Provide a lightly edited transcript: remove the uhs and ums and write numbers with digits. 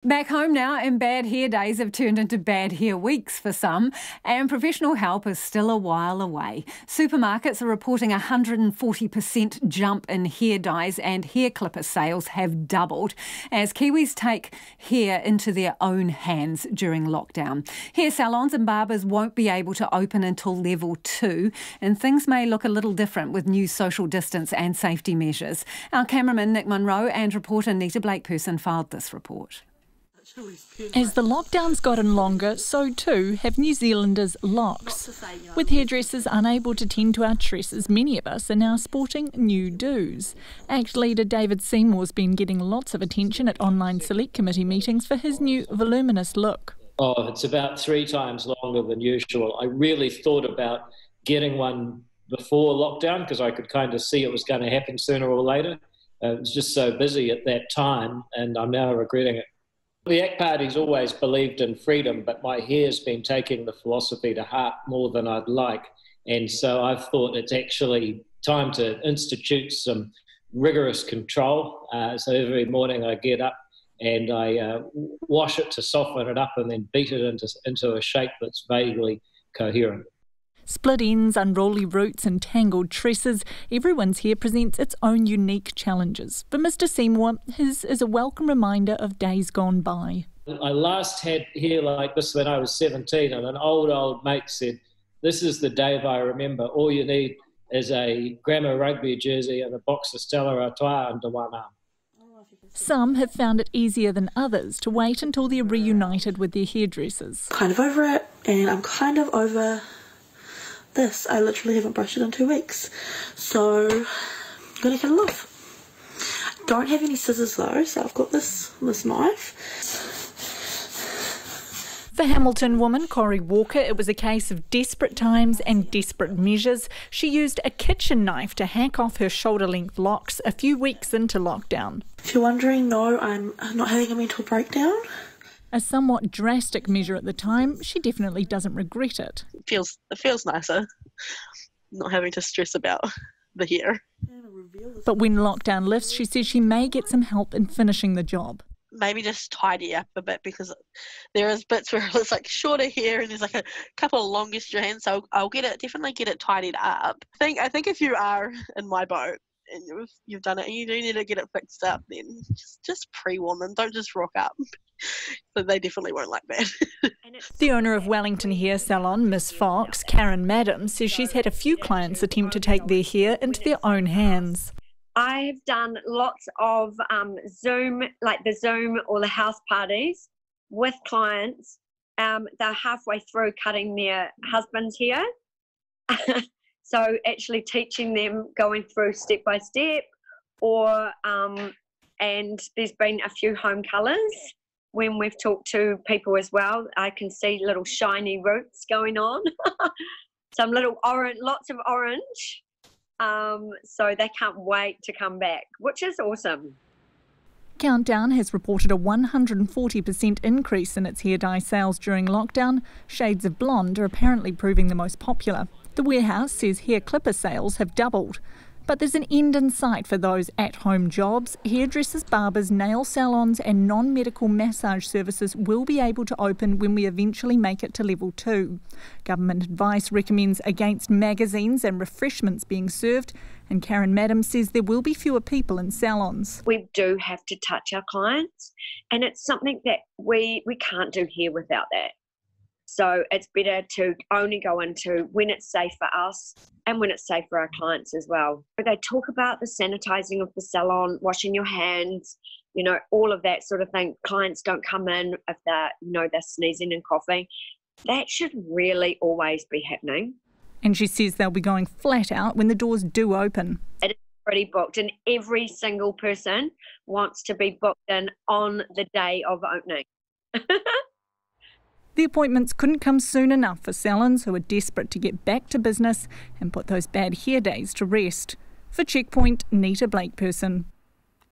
Back home now, and bad hair days have turned into bad hair weeks for some, and professional help is still a while away. Supermarkets are reporting a 140% jump in hair dyes, and hair clipper sales have doubled as Kiwis take hair into their own hands during lockdown. Hair salons and barbers won't be able to open until level 2, and things may look a little different with new social distance and safety measures. Our cameraman Nick Monro and reporter Nita Blake-Persen filed this report. As the lockdown's gotten longer, so too have New Zealanders' locks. With hairdressers unable to tend to our tresses, many of us are now sporting new do's. Act leader David Seymour's been getting lots of attention at online select committee meetings for his new voluminous look. Oh, it's about 3 times longer than usual. I really thought about getting one before lockdown because I could kind of see it was going to happen sooner or later. It was just so busy at that time, and I'm now regretting it. The ACT Party's always believed in freedom, but my hair's been taking the philosophy to heart more than I'd like. And so I've thought it's actually time to institute some rigorous control. So every morning I get up and I wash it to soften it up and then beat it into a shape that's vaguely coherent. Split ends, unruly roots and tangled tresses, everyone's hair presents its own unique challenges. For Mr Seymour, his is a welcome reminder of days gone by. I last had hair like this when I was 17, and an old mate said, "This is the Dave I remember. All you need is a Grammar rugby jersey and a box of Stella Artois under one arm." Some have found it easier than others to wait until they're reunited with their hairdressers. Kind of over it, and I'm kind of over this. I literally haven't brushed it in 2 weeks, so I'm gonna cut it off. Don't have any scissors though, so I've got this knife. For Hamilton woman Corrie Walker, it was a case of desperate times and desperate measures. She used a kitchen knife to hack off her shoulder-length locks a few weeks into lockdown. If you're wondering, no, I'm not having a mental breakdown. A somewhat drastic measure at the time, she definitely doesn't regret it. It feels nicer, not having to stress about the hair. But when lockdown lifts, she says she may get some help in finishing the job. Maybe just tidy up a bit, because there is bits where it's like shorter hair and there's like a couple of longer strands, so I'll definitely get it tidied up. I think if you are in my boat and you've done it and you do need to get it fixed up, then just pre-warn them, don't just rock up. But they definitely won't like that. The owner of Wellington Hair Salon, Miss Fox, Karen Madam, says she's had a few clients attempt to take their hair into their own hands. I've done lots of Zoom, like the Zoom or the house parties with clients. They're halfway through cutting their husband's hair. So actually teaching them, going through step by step, or and there's been a few home colours. When we've talked to people as well, I can see little shiny roots going on. Some little orange, lots of orange. So they can't wait to come back, which is awesome. Countdown has reported a 140% increase in its hair dye sales during lockdown. Shades of blonde are apparently proving the most popular. The warehouse says hair clipper sales have doubled. But there's an end in sight for those at-home jobs. Hairdressers, barbers, nail salons and non-medical massage services will be able to open when we eventually make it to level 2. Government advice recommends against magazines and refreshments being served, and Karen Madam says there will be fewer people in salons. We do have to touch our clients, and it's something that we can't do here without that. So it's better to only go into when it's safe for us and when it's safe for our clients as well. They talk about the sanitising of the salon, washing your hands, all of that sort of thing. Clients don't come in if they're sneezing and coughing. That should really always be happening. And she says they'll be going flat out when the doors do open. It is already booked, and every single person wants to be booked in on the day of opening. The appointments couldn't come soon enough for salons who are desperate to get back to business and put those bad hair days to rest. For Checkpoint, Nita Blake-Persen.